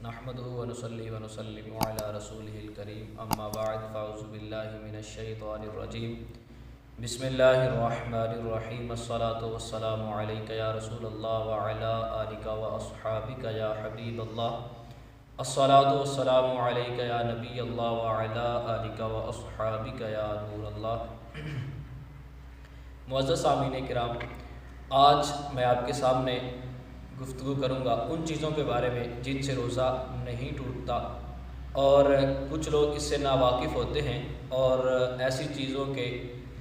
نحمده ونصلي ونسلم على رسوله الكريم اما بعد فاعوذ بالله من الشيطان الرجيم بسم الله الرحمن الرحيم الصلاة والسلام عليك يا رسول الله وعلى آلك وأصحابك يا حبيب الله الصلاة والسلام عليك يا نبي الله وعلى آلك وأصحابك يا نور الله معزز سامعین کرام، آج میں آپ کے سامنے گفتگو کروں گا ان چیزوں کے بارے میں جن سے روزہ نہیں ٹوٹتا، اور کچھ لوگ اس سے ناواقف ہوتے ہیں اور ایسی چیزوں کے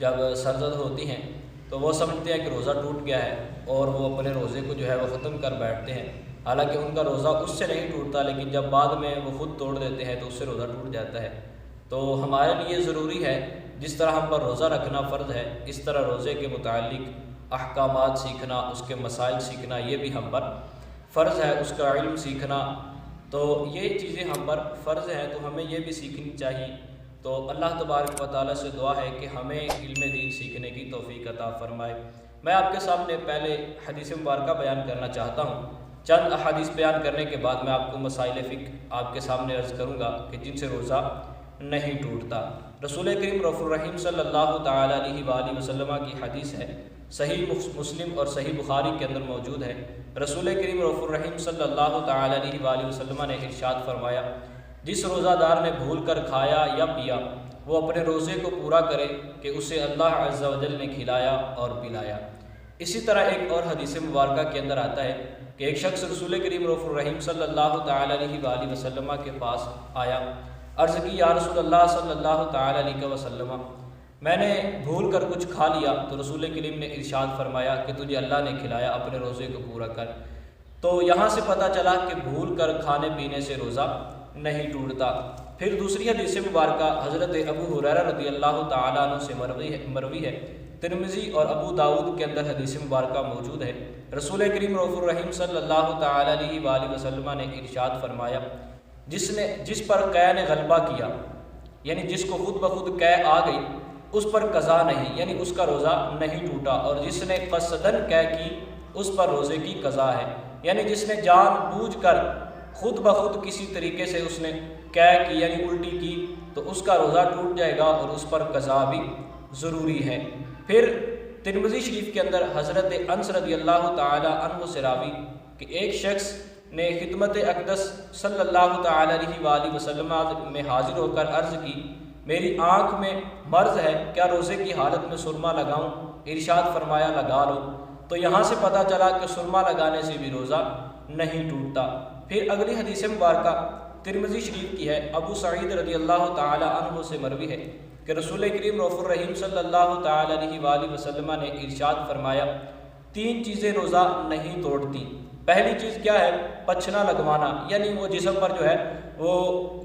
جب سرزد ہوتی ہیں تو وہ سمجھتے ہیں کہ روزہ ٹوٹ گیا ہے اور وہ اپنے روزے کو جو ہے وہ ختم کر بیٹھتے ہیں، حالانکہ ان کا روزہ اس سے نہیں ٹوٹتا، لیکن جب بعد میں وہ خود توڑ دیتے ہیں تو اس سے روزہ ٹوٹ جاتا ہے۔ تو ہمارے لیے ضروری ہے، جس طرح ہم پر روزہ رکھنا فرض ہے، اس طرح روزے کے متعلق احکامات سیکھنا، اس کے مسائل سیکھنا یہ بھی ہم پر فرض ہے، اس کا علم سیکھنا، تو یہ چیزیں ہم پر فرض ہیں، تو ہمیں یہ بھی سیکھنی چاہیے۔ تو اللہ تبارک و تعالیٰ سے دعا ہے کہ ہمیں علم دین سیکھنے کی توفیق عطا فرمائے۔ میں آپ کے سامنے پہلے حدیث مبارکہ بیان کرنا چاہتا ہوں۔ چند احادیث بیان کرنے کے بعد میں آپ کو مسائل فقہ آپ کے سامنے عرض کروں گا کہ جن سے روزہ نہیں ٹوٹتا۔ رسول کریم رؤوف الرحیم صلی اللہ تعالیٰ علیہ وآلہ وسلم کی حدیث ہے، صحیح مسلم اور صحیح بخاری کے اندر موجود ہے۔ رسول کریم رؤوف الرحیم صلی اللہ تعالیٰ علیہ وآلہ وسلم نے ارشاد فرمایا، جس روزہ دار نے بھول کر کھایا یا پیا وہ اپنے روزے کو پورا کرے کہ اسے اللہ عز و جل نے کھلایا اور پلایا۔ اسی طرح ایک اور حدیث مبارکہ کے اندر آتا ہے کہ ایک شخص رسول کریم رؤوف الرحیم صلی اللہ تعالیٰ علیہ وآلہ وسلم کے پاس آیا، عرض کی، یا رسول اللہ صلی اللہ تعالیٰ علیہ وسلم، میں نے بھول کر کچھ کھا لیا، تو رسول کریم نے ارشاد فرمایا کہ تجھے اللہ نے کھلایا، اپنے روزے کو پورا کر۔ تو یہاں سے پتہ چلا کہ بھول کر کھانے پینے سے روزہ نہیں ٹوٹتا۔ پھر دوسری حدیث مبارکہ حضرت ابو ہریرہ رضی اللہ تعالیٰ عنہ سے مروی ہے، ترمذی اور ابو داؤد کے اندر حدیث مبارکہ موجود ہے۔ رسول کریم رؤوف الرحیم صلی اللہ تعالیٰ علیہ وآلہ وسلم نے ارشاد فرمایا، جس پر قے نے غلبہ کیا، یعنی جس کو خود بخود قے آ گئی، اس پر قضا نہیں، یعنی اس کا روزہ نہیں ٹوٹا، اور جس نے قصدن قے کی اس پر روزے کی قضا ہے، یعنی جس نے جان بوجھ کر خود بخود کسی طریقے سے اس نے قے کی یعنی الٹی کی تو اس کا روزہ ٹوٹ جائے گا اور اس پر قضا بھی ضروری ہے۔ پھر ترمذی شریف کے اندر حضرت انس رضی اللہ تعالی عنہ سے راوی کہ ایک شخص نے خدمت اقدس صلی اللہ تعالی علیہ وآلہ وسلم میں حاضر ہو کر عرض کی، میری آنکھ میں مرض ہے، کیا روزے کی حالت میں سرما لگاؤں؟ ارشاد فرمایا، لگا لو۔ تو یہاں سے پتہ چلا کہ سرما لگانے سے بھی روزہ نہیں ٹوٹتا۔ پھر اگلی حدیث مبارکہ ترمذی شریف کی ہے، ابو سعید رضی اللہ تعالی عنہ سے مروی ہے کہ رسول کریم رؤوف الرحیم صلی اللہ تعالی علیہ وآلہ وسلم نے ارشاد فرمایا، تین چیزیں روزہ نہیں توڑتی۔ پہلی چیز کیا ہے؟ پچھنا لگوانا، یعنی وہ جسم پر جو ہے وہ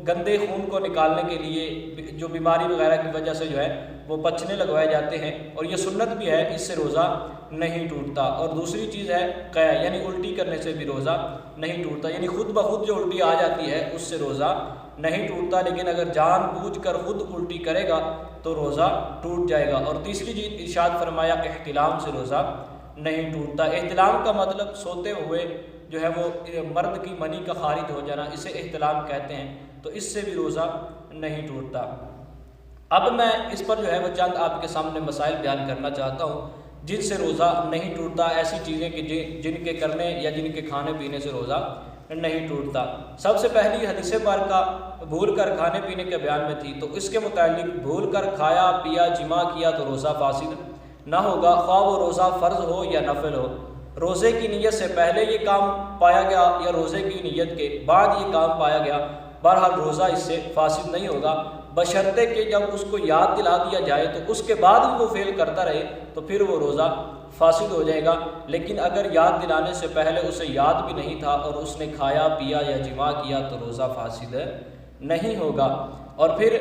گندے خون کو نکالنے کے لیے جو بیماری وغیرہ کی وجہ سے جو ہے وہ پچھنے لگوائے جاتے ہیں، اور یہ سنت بھی ہے، اس سے روزہ نہیں ٹوٹتا۔ اور دوسری چیز ہے قے، یعنی الٹی کرنے سے بھی روزہ نہیں ٹوٹتا، یعنی خود بخود جو الٹی آ جاتی ہے اس سے روزہ نہیں ٹوٹتا، لیکن اگر جان بوجھ کر خود الٹی کرے گا تو روزہ ٹوٹ جائے گا۔ اور تیسری چیز ارشاد فرمایا، احتلام سے روزہ نہیں ٹوٹتا۔ احتلام کا مطلب سوتے ہوئے جو ہے وہ مرد کی منی کا خارج ہو جانا، اسے احتلام کہتے ہیں، تو اس سے بھی روزہ نہیں ٹوٹتا۔ اب میں اس پر جو ہے وہ چند آپ کے سامنے مسائل بیان کرنا چاہتا ہوں جن سے روزہ نہیں ٹوٹتا، ایسی چیزیں کہ جن کے کرنے یا جن کے کھانے پینے سے روزہ نہیں ٹوٹتا۔ سب سے پہلی حدیث مبارکہ بھول کر کھانے پینے کے بیان میں تھی، تو اس کے متعلق بھول کر کھایا پیا جمع کیا تو روزہ فاسد نہ ہوگا، خواہ وہ روزہ فرض ہو یا نفل ہو۔ روزے کی نیت سے پہلے یہ کام پایا گیا یا روزے کی نیت کے بعد یہ کام پایا گیا، بہرحال روزہ اس سے فاسد نہیں ہوگا، بشرطے کہ جب اس کو یاد دلا دیا جائے تو اس کے بعد بھی وہ فعل کرتا رہے تو پھر وہ روزہ فاسد ہو جائے گا۔ لیکن اگر یاد دلانے سے پہلے اسے یاد بھی نہیں تھا اور اس نے کھایا پیا یا جمع کیا تو روزہ فاسد نہیں ہوگا۔ اور پھر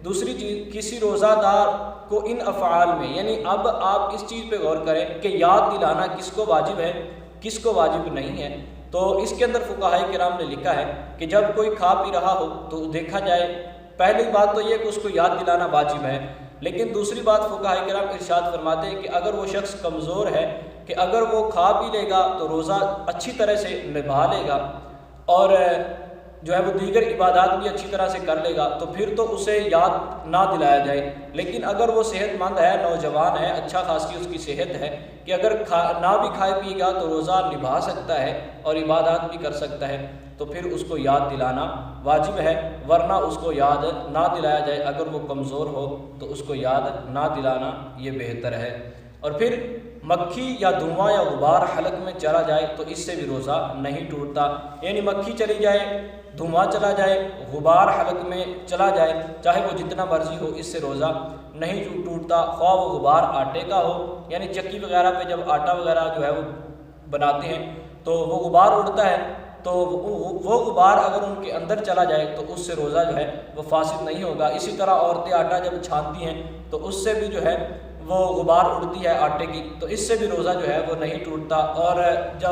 دوسری چیز، کسی روزہ دار کو ان افعال میں، یعنی اب آپ اس چیز پہ غور کریں کہ یاد دلانا کس کو واجب ہے کس کو واجب نہیں ہے۔ تو اس کے اندر فقہاء کرام نے لکھا ہے کہ جب کوئی کھا پی رہا ہو تو دیکھا جائے، پہلی بات تو یہ کہ اس کو یاد دلانا واجب ہے، لیکن دوسری بات فقہاء کرام ارشاد فرماتے ہیں کہ اگر وہ شخص کمزور ہے کہ اگر وہ کھا پی لے گا تو روزہ اچھی طرح سے نبھا لے گا، اور جو ہے وہ دیگر عبادات بھی اچھی طرح سے کر لے گا تو پھر تو اسے یاد نہ دلایا جائے۔ لیکن اگر وہ صحت مند ہے، نوجوان ہے، اچھا خاصی اس کی صحت ہے کہ اگر نہ بھی کھائے پیے گا تو روزہ نبھا سکتا ہے اور عبادات بھی کر سکتا ہے، تو پھر اس کو یاد دلانا واجب ہے، ورنہ اس کو یاد نہ دلایا جائے۔ اگر وہ کمزور ہو تو اس کو یاد نہ دلانا یہ بہتر ہے۔ اور پھر مکھی یا دھواں یا غبار حلق میں چلا جائے تو اس سے بھی روزہ نہیں ٹوٹتا، یعنی مکھی چلی جائے، دھواں چلا جائے، غبار حلق میں چلا جائے، چاہے وہ جتنا مرضی ہو، اس سے روزہ نہیں ٹوٹتا، خواہ وہ غبار آٹے کا ہو، یعنی چکی وغیرہ پہ جب آٹا وغیرہ جو ہے وہ بناتے ہیں تو وہ غبار اڑتا ہے، تو وہ غبار اگر ان کے اندر چلا جائے تو اس سے روزہ جو ہے وہ فاسد نہیں ہوگا۔ اسی طرح عورتیں آٹا جب چھانتی ہیں تو اس سے بھی جو ہے وہ غبار اڑتی ہے آٹے کی، تو اس سے بھی روزہ جو ہے وہ نہیں ٹوٹتا۔ اور جو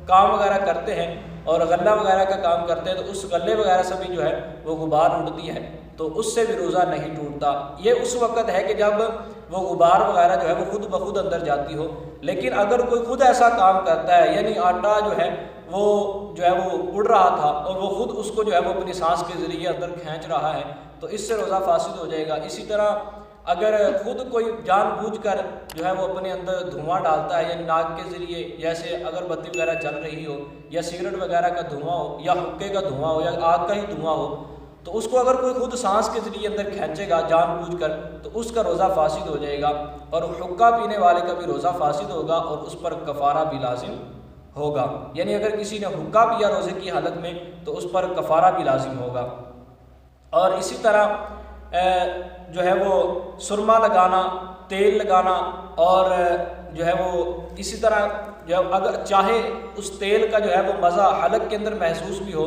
کام وغیرہ کرتے ہیں اور غلہ وغیرہ کا کام کرتے ہیں تو اس غلے وغیرہ سے بھی جو ہے وہ غبار اڑتی ہے، تو اس سے بھی روزہ نہیں ٹوٹتا۔ یہ اس وقت ہے کہ جب وہ غبار وغیرہ جو ہے وہ خود بخود اندر جاتی ہو، لیکن اگر کوئی خود ایسا کام کرتا ہے، یعنی آٹا جو ہے وہ اڑ رہا تھا اور وہ خود اس کو جو ہے وہ اپنی سانس کے ذریعے اندر کھینچ رہا ہے، تو اس سے روزہ فاسد ہو جائے گا۔ اسی طرح اگر خود کوئی جان بوجھ کر جو ہے وہ اپنے اندر دھواں ڈالتا ہے، یعنی ناک کے ذریعے، جیسے اگر بتی وغیرہ جل رہی ہو یا سگریٹ وغیرہ کا دھواں ہو یا حقے کا دھواں ہو یا آگ کا ہی دھواں ہو، تو اس کو اگر کوئی خود سانس کے ذریعے اندر کھینچے گا جان بوجھ کر تو اس کا روزہ فاسد ہو جائے گا، اور حقہ پینے والے کا بھی روزہ فاسد ہوگا اور اس پر کفارہ بھی لازم ہوگا۔ یعنی اگر کسی نے حقہ پیا روزے کی حالت میں تو اس پر کفارہ بھی لازم ہوگا۔ اور اسی طرح جو ہے وہ سرما لگانا، تیل لگانا، اور جو ہے وہ اسی طرح جو اگر چاہے اس تیل کا جو ہے وہ مزہ حلق کے اندر محسوس بھی ہو،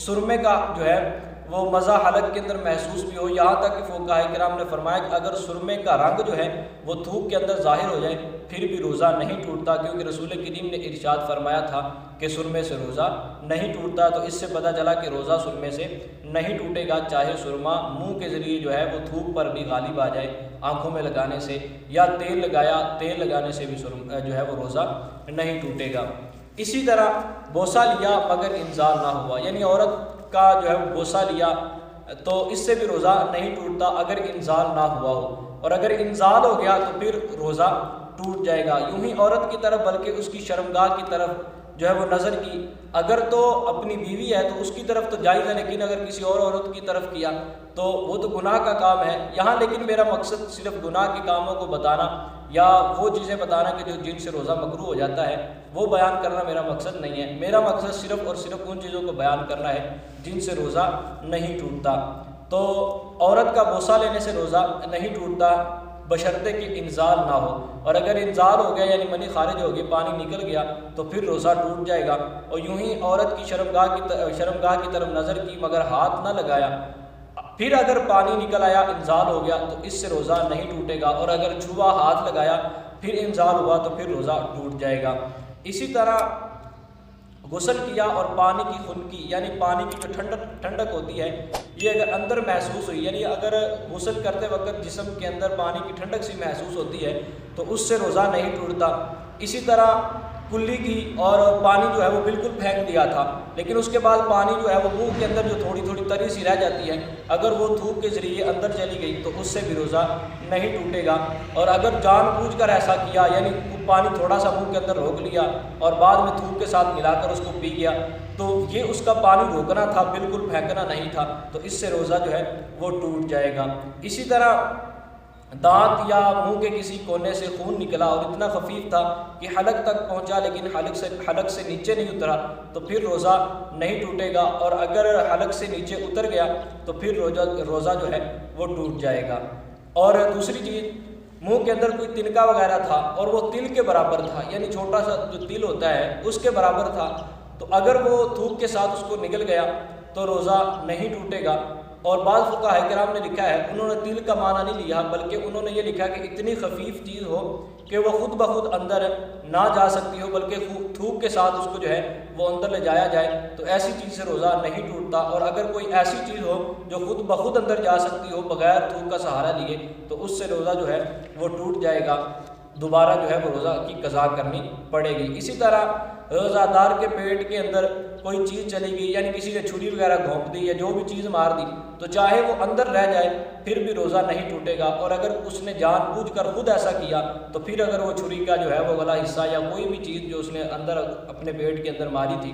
سرمے کا جو ہے وہ مزہ حلق کے اندر محسوس بھی ہو، یہاں تک کہ فقہاء کرام نے فرمایا کہ اگر سرمے کا رنگ جو ہے وہ تھوک کے اندر ظاہر ہو جائے پھر بھی روزہ نہیں ٹوٹتا، کیونکہ رسول کریم نے ارشاد فرمایا تھا کہ سرمے سے روزہ نہیں ٹوٹتا۔ تو اس سے پتہ چلا کہ روزہ سرمے سے نہیں ٹوٹے گا، چاہے سرما منہ کے ذریعے جو ہے وہ تھوک پر بھی غالب آ جائے آنکھوں میں لگانے سے، یا تیل لگانے سے بھی جو ہے وہ روزہ نہیں ٹوٹے گا۔ اسی طرح بوسہ لیا مگر انزال نہ ہوا، یعنی عورت کا جو ہے بوسہ لیا تو اس سے بھی روزہ نہیں ٹوٹتا اگر انزال نہ ہوا ہو، اور اگر انزال ہو گیا تو پھر روزہ ٹوٹ جائے گا۔ یوں ہی عورت کی طرف بلکہ اس کی شرمگاہ کی طرف جو ہے وہ نظر کی، اگر تو اپنی بیوی ہے تو اس کی طرف تو جائز ہے، لیکن اگر کسی اور عورت کی طرف کیا تو وہ تو گناہ کا کام ہے۔ یہاں لیکن میرا مقصد صرف گناہ کے کاموں کو بتانا یا وہ چیزیں بتانا کہ جن سے روزہ مکروہ ہو جاتا ہے وہ بیان کرنا میرا مقصد نہیں ہے۔ میرا مقصد صرف اور صرف ان چیزوں کو بیان کرنا ہے جن سے روزہ نہیں ٹوٹتا۔ تو عورت کا بوسہ لینے سے روزہ نہیں ٹوٹتا بشرطے کہ انزال نہ ہو، اور اگر انزال ہو گیا یعنی منی خارج ہو گئی، پانی نکل گیا تو پھر روزہ ٹوٹ جائے گا۔ اور یوں ہی عورت کی شرمگاہ کی طرف نظر کی مگر ہاتھ نہ لگایا، پھر اگر پانی نکل آیا انزال ہو گیا تو اس سے روزہ نہیں ٹوٹے گا، اور اگر چھوا ہاتھ لگایا پھر انزال ہوا تو پھر روزہ ٹوٹ جائے گا۔ اسی طرح غسل کیا اور پانی کی خنکی، یعنی پانی کی جو ٹھنڈک ہوتی ہے یہ اگر اندر محسوس ہوئی، یعنی اگر غسل کرتے وقت جسم کے اندر پانی کی ٹھنڈک سی محسوس ہوتی ہے تو اس سے روزہ نہیں ٹوٹتا۔ اسی طرح کلی کی اور پانی جو ہے وہ بالکل پھینک دیا تھا، لیکن اس کے بعد پانی جو ہے وہ منہ کے اندر جو تھوڑی تھوڑی تری سی رہ جاتی ہے، اگر وہ تھوک کے ذریعے اندر چلی گئی تو اس سے بھی روزہ نہیں ٹوٹے گا۔ اور اگر جان بوجھ کر ایسا کیا، یعنی پانی تھوڑا سا منہ کے اندر روک لیا اور بعد میں تھوک کے ساتھ ملا کر اس کو پی گیا، تو یہ اس کا پانی روکنا تھا، بالکل پھینکنا نہیں تھا، تو اس سے روزہ جو ہے وہ ٹوٹ جائے گا۔ اسی طرح دانت یا منہ کے کسی کونے سے خون نکلا اور اتنا خفیف تھا کہ حلق تک پہنچا لیکن حلق سے نیچے نہیں اترا تو پھر روزہ نہیں ٹوٹے گا، اور اگر حلق سے نیچے اتر گیا تو پھر روزہ جو ہے وہ ٹوٹ جائے گا۔ اور دوسری چیز، منہ کے اندر کوئی تنکا وغیرہ تھا اور وہ تل کے برابر تھا، یعنی چھوٹا سا جو تل ہوتا ہے اس کے برابر تھا، تو اگر وہ تھوک کے ساتھ اس کو نگل گیا تو روزہ نہیں ٹوٹے گا۔ اور بعض فقہاء کرام نے لکھا ہے، انہوں نے تل کا معنی نہیں لیا بلکہ انہوں نے یہ لکھا کہ اتنی خفیف چیز ہو کہ وہ خود بخود اندر نہ جا سکتی ہو بلکہ تھوک کے ساتھ اس کو جو ہے وہ اندر لے جایا جائے، تو ایسی چیز سے روزہ نہیں ٹوٹتا۔ اور اگر کوئی ایسی چیز ہو جو خود بخود اندر جا سکتی ہو بغیر تھوک کا سہارا لیے تو اس سے روزہ جو ہے وہ ٹوٹ جائے گا۔ دوبارہ جو ہے وہ روزہ کی قضا کرنی پڑے گی۔ اسی طرح روزہ دار کے پیٹ کے اندر کوئی چیز چلی گئی، یعنی کسی نے چھری وغیرہ گھونپ دی یا جو بھی چیز مار دی، تو چاہے وہ اندر رہ جائے پھر بھی روزہ نہیں ٹوٹے گا، اور اگر اس نے جان بوجھ کر خود ایسا کیا تو پھر اگر وہ چھری کا جو ہے وہ والا حصہ یا کوئی بھی چیز جو اس نے اندر اپنے پیٹ کے اندر ماری تھی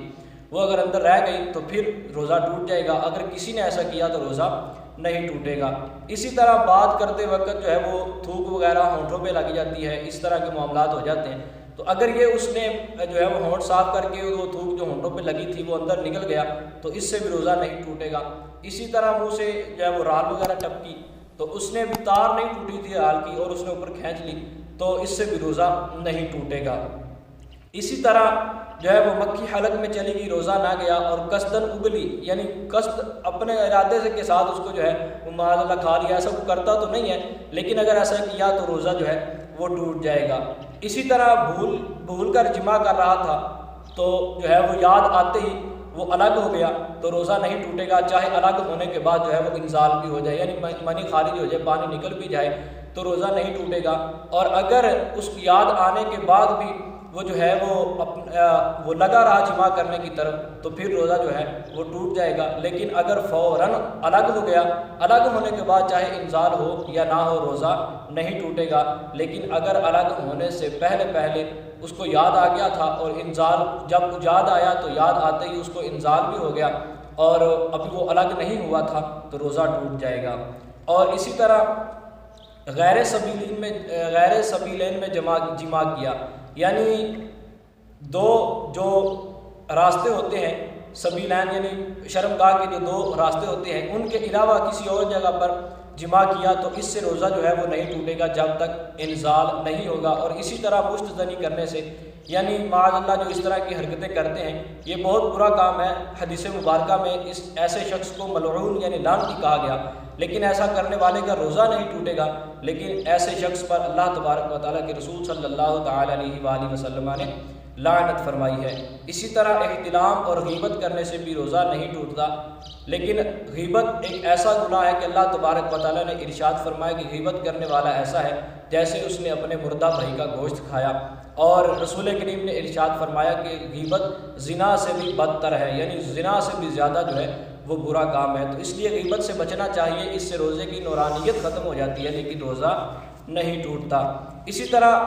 وہ اگر اندر رہ گئی تو پھر روزہ ٹوٹ جائے گا، اگر کسی نے ایسا کیا تو روزہ نہیں ٹوٹے گا۔ اسی طرح بات کرتے وقت جو ہے وہ تھوک وغیرہ ہونٹوں پہ لگ جاتی ہے، اس طرح کے معاملات ہو جاتے ہیں، تو اگر یہ اس نے جو ہے وہ ہونٹ صاف کر کے وہ تھوک جو ہونٹوں پہ لگی تھی وہ اندر نکل گیا تو اس سے بھی روزہ نہیں ٹوٹے گا۔ اسی طرح منہ سے جو ہے وہ رال وغیرہ ٹپکی تو اس نے بھی تار نہیں ٹوٹی تھی رال کی اور اس نے اوپر کھینچ لی تو اس سے بھی روزہ نہیں ٹوٹے گا۔ اسی طرح جو ہے وہ مکھی حلق میں چلی گئی، روزہ نہ گیا، اور قصدن اگلی، یعنی قصد اپنے ارادے سے کے ساتھ اس کو جو ہے وہ معاذ اللہ کھا لیا، ایسا وہ کرتا تو نہیں ہے لیکن اگر ایسا کیا تو روزہ جو ہے وہ ٹوٹ جائے گا۔ اسی طرح بھول کر جمع کر رہا تھا تو جو ہے وہ یاد آتے ہی وہ الگ ہو گیا تو روزہ نہیں ٹوٹے گا، چاہے الگ ہونے کے بعد جو ہے وہ انزال بھی ہو جائے، یعنی منی خارج ہو جائے، پانی نکل بھی جائے تو روزہ نہیں ٹوٹے گا۔ اور اگر اس کی یاد آنے کے بعد بھی وہ جو ہے وہ لگا رہا جمع کرنے کی طرف تو پھر روزہ جو ہے وہ ٹوٹ جائے گا، لیکن اگر فوراً الگ ہو گیا، الگ ہونے کے بعد چاہے انزال ہو یا نہ ہو روزہ نہیں ٹوٹے گا، لیکن اگر الگ ہونے سے پہلے اس کو یاد آ گیا تھا اور انزال جب یاد آیا تو یاد آتے ہی اس کو انزال بھی ہو گیا اور ابھی وہ الگ نہیں ہوا تھا تو روزہ ٹوٹ جائے گا۔ اور اسی طرح غیر سبیلین میں جمع کیا، یعنی دو جو راستے ہوتے ہیں، سبیلین یعنی شرمگاہ کے جو دو راستے ہوتے ہیں ان کے علاوہ کسی اور جگہ پر جمع کیا تو اس سے روزہ جو ہے وہ نہیں ٹوٹے گا جب تک انزال نہیں ہوگا۔ اور اسی طرح مشت زنی کرنے سے، یعنی معاذ اللہ جو اس طرح کی حرکتیں کرتے ہیں یہ بہت برا کام ہے، حدیث مبارکہ میں اس ایسے شخص کو ملعون یعنی لعنتی کہا گیا، لیکن ایسا کرنے والے کا روزہ نہیں ٹوٹے گا، لیکن ایسے شخص پر اللہ تبارک و تعالیٰ کے رسول صلی اللہ تعالیٰ علیہ وآلہ وسلم نے لعنت فرمائی ہے۔ اسی طرح احتلام اور غیبت کرنے سے بھی روزہ نہیں ٹوٹتا، لیکن غیبت ایک ایسا گناہ ہے کہ اللہ تبارک و تعالیٰ نے ارشاد فرمایا کہ غیبت کرنے والا ایسا ہے جیسے اس نے اپنے مردہ بھائی کا گوشت کھایا، اور رسول کریم نے ارشاد فرمایا کہ غیبت زنا سے بھی بدتر ہے، یعنی زنا سے بھی زیادہ جو ہے وہ برا کام ہے، تو اس لیے غیبت سے بچنا چاہیے، اس سے روزے کی نورانیت ختم ہو جاتی ہے لیکن روزہ نہیں ٹوٹتا۔ اسی طرح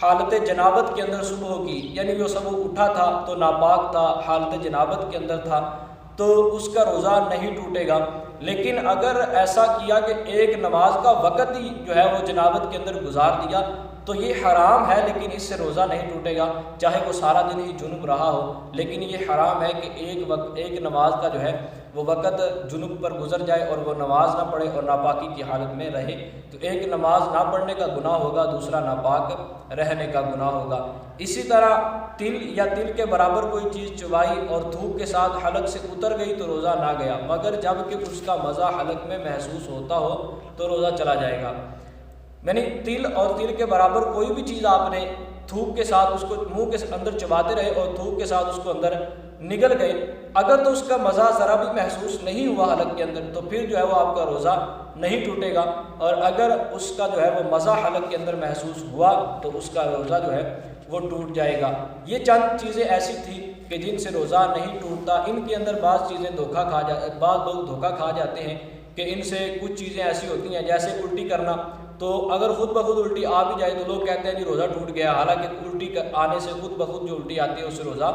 حالت جنابت کے اندر صبح کی، یعنی وہ صبح اٹھا تھا تو ناپاک تھا، حالت جنابت کے اندر تھا تو اس کا روزہ نہیں ٹوٹے گا، لیکن اگر ایسا کیا کہ ایک نماز کا وقت ہی جو ہے وہ جنابت کے اندر گزار دیا تو یہ حرام ہے، لیکن اس سے روزہ نہیں ٹوٹے گا چاہے وہ سارا دن ہی جنوب رہا ہو، لیکن یہ حرام ہے کہ ایک نماز کا جو ہے وہ وقت جنوب پر گزر جائے اور وہ نماز نہ پڑھے اور ناپاکی کی حالت میں رہے، تو ایک نماز نہ پڑھنے کا گناہ ہوگا، دوسرا ناپاک رہنے کا گناہ ہوگا۔ اسی طرح تل یا تل کے برابر کوئی چیز چبائی اور تھوک کے ساتھ حلق سے اتر گئی تو روزہ نہ گیا، مگر جب کہ اس کا مزہ حلق میں محسوس ہوتا ہو تو روزہ چلا جائے گا۔ یعنی تل اور تل کے برابر کوئی بھی چیز آپ نے تھوک کے ساتھ اس کو منہ کے اندر چباتے رہے اور تھوک کے ساتھ اس کو اندر نگل گئے، اگر تو اس کا مزہ ذرا بھی محسوس نہیں ہوا حلق کے اندر تو پھر جو ہے وہ آپ کا روزہ نہیں ٹوٹے گا، اور اگر اس کا جو ہے وہ مزہ حلق کے اندر محسوس ہوا تو اس کا روزہ جو ہے وہ ٹوٹ جائے گا۔ یہ چند چیزیں ایسی تھیں کہ جن سے روزہ نہیں ٹوٹتا، ان کے اندر بعض چیزیں بعض لوگ دھوکہ کھا جاتے ہیں کہ ان سے کچھ چیزیں ایسی ہوتی ہیں جیسے الٹی کرنا، تو اگر خود بخود الٹی آ بھی جائے تو لوگ کہتے ہیں جی روزہ ٹوٹ گیا، حالانکہ الٹی آنے سے خود بخود جو الٹی آتی ہے اس سے روزہ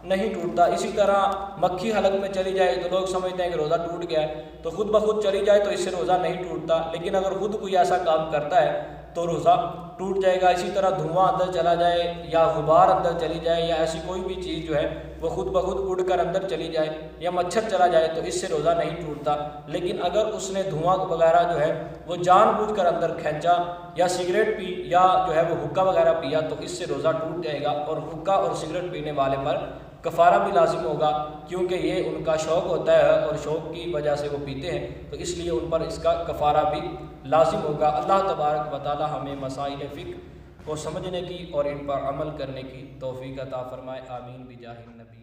نہیں ٹوٹتا۔ اسی طرح مکھی حلق میں چلی جائے تو لوگ سمجھتے ہیں کہ روزہ ٹوٹ گیا ہے، تو خود بخود چلی جائے تو اس سے روزہ نہیں ٹوٹتا، لیکن اگر خود کوئی ایسا کام کرتا ہے تو روزہ ٹوٹ جائے گا۔ اسی طرح دھواں اندر چلا جائے یا غبار اندر چلی جائے یا ایسی کوئی بھی چیز جو ہے وہ خود بخود اڑ کر اندر چلی جائے یا مچھر چلا جائے تو اس سے روزہ نہیں ٹوٹتا، لیکن اگر اس نے دھواں وغیرہ جو ہے وہ جان بوجھ کر اندر کھینچا یا سگریٹ پی یا جو ہے وہ حقہ وغیرہ پیا تو اس سے روزہ ٹوٹ جائے گا، اور حقہ اور سگریٹ پینے والے پر کفارہ بھی لازم ہوگا، کیونکہ یہ ان کا شوق ہوتا ہے اور شوق کی وجہ سے وہ پیتے ہیں، تو اس لیے ان پر اس کا کفارہ بھی لازم ہوگا۔ اللہ تبارک و تعالی ہمیں مسائل فقہ کو سمجھنے کی اور ان پر عمل کرنے کی توفیق عطا فرمائے، آمین بجاہ النبی۔